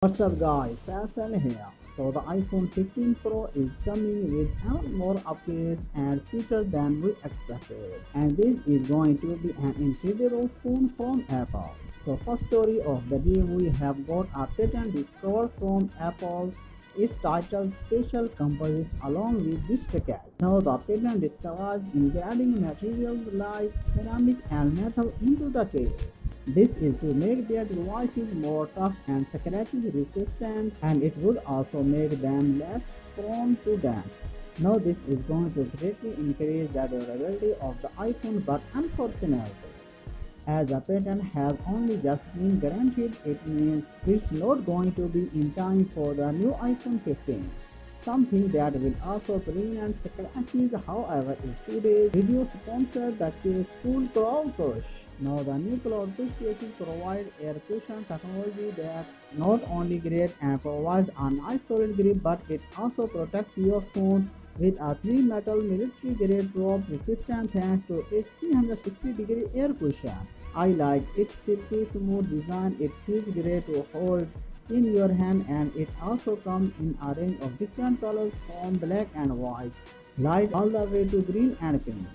What's up guys, Faisal here. So the iPhone 15 Pro is coming with a lot more updates and features than we expected. And this is going to be an incredible phone from Apple. So first story of the day, we have got a patent discovered from Apple. It's titled Special Composites along with this package. Now the patent discovers embedding materials like ceramic and metal into the case. This is to make their devices more tough and scratch resistant, and it would also make them less prone to damage. Now this is going to greatly increase the durability of the iPhone, but unfortunately, as the patent has only just been granted, it means it's not going to be in time for the new iPhone 15. Something that will also prevent scratches. However, is today's video sponsored the case Cool Cloud Push. Now the new Cloud Push cases provide air cushion technology that not only great and provides a nice solid grip, but it also protects your phone with a 3 metal military grade drop resistant thanks to its 360-degree air cushion. I like its silky smooth design. It feels great to hold in your hand, and it also comes in a range of different colors from black and white, light all the way to green and pink.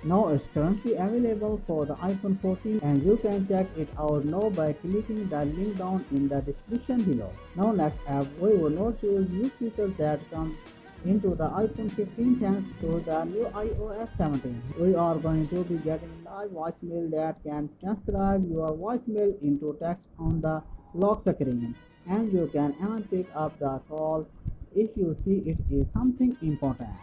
Now it's currently available for the iPhone 14, and you can check it out now by clicking the link down in the description below. Now next app, we will not choose new features that come into the iPhone 15 thanks to the new iOS 17. We are going to be getting live voicemail that can transcribe your voicemail into text on the lock screen, and you can even pick up the call if you see it is something important.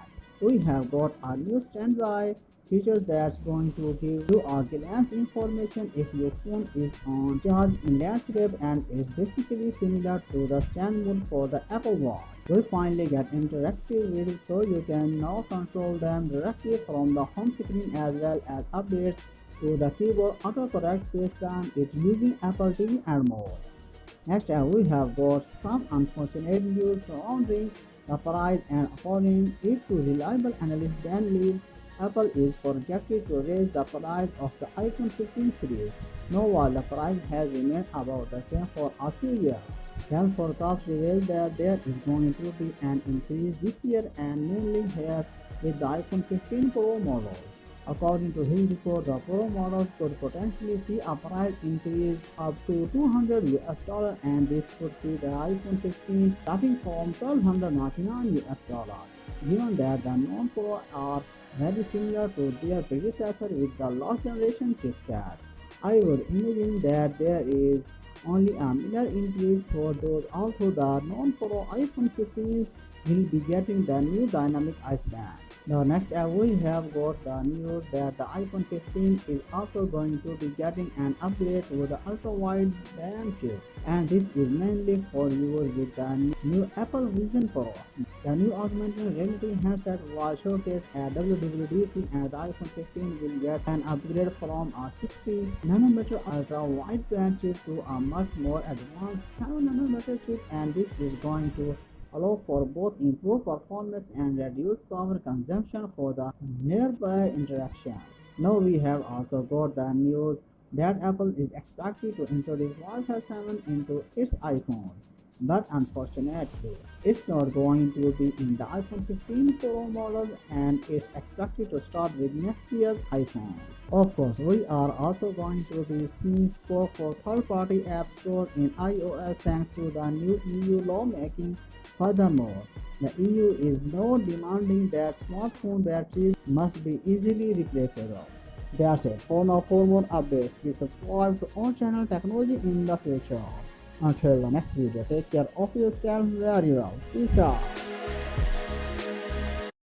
We have got a new standby feature that's going to give you a glance information if your phone is on charge in landscape, and it's basically similar to the stand mode for the Apple Watch. We finally get interactive wheels, so you can now control them directly from the home screen, as well as updates to the keyboard autocorrect based on it using Apple TV and more. Next, we have got some unfortunate news surrounding the price, and according to reliable analysts Dan Lee, Apple is projected to raise the price of the iPhone 15 series. Now, while the price has remained about the same for a few years, Dan forecasts reveal that there is going to be an increase this year, and mainly here with the iPhone 15 Pro model. According to his report, the Pro models could potentially see a price increase up to $200, and this could see the iPhone 15 starting from $1,299. Given that the non-Pro are very similar to their predecessor with the last generation chipset, I would imagine that there is only a minor increase for those. Also, the non-Pro iPhone 15 will be getting the new dynamic island. Now next up, we have got the news that the iPhone 15 is also going to be getting an upgrade with the ultra-wide band chip, and this is mainly for users with the new Apple Vision Pro. The new augmented reality headset was showcased at WWDC, and the iPhone 15 will get an upgrade from a 60nm ultra-wide band chip to a much more advanced 7nm chip, and this is going to allow for both improved performance and reduced power consumption for the nearby interaction. Now we have also got the news that Apple is expected to introduce Wi-Fi 7 into its iPhones, but unfortunately, it's not going to be in the iPhone 15 Pro model, and it's expected to start with next year's iPhones. Of course, we are also going to be seeing scope for third-party app stores in iOS thanks to the new EU lawmaking. Furthermore, the EU is now demanding that smartphone batteries must be easily replaceable. That's it for now. For more updates, please subscribe to our channel Technology in the Future. Until the next video, take care of yourself very well. Peace out.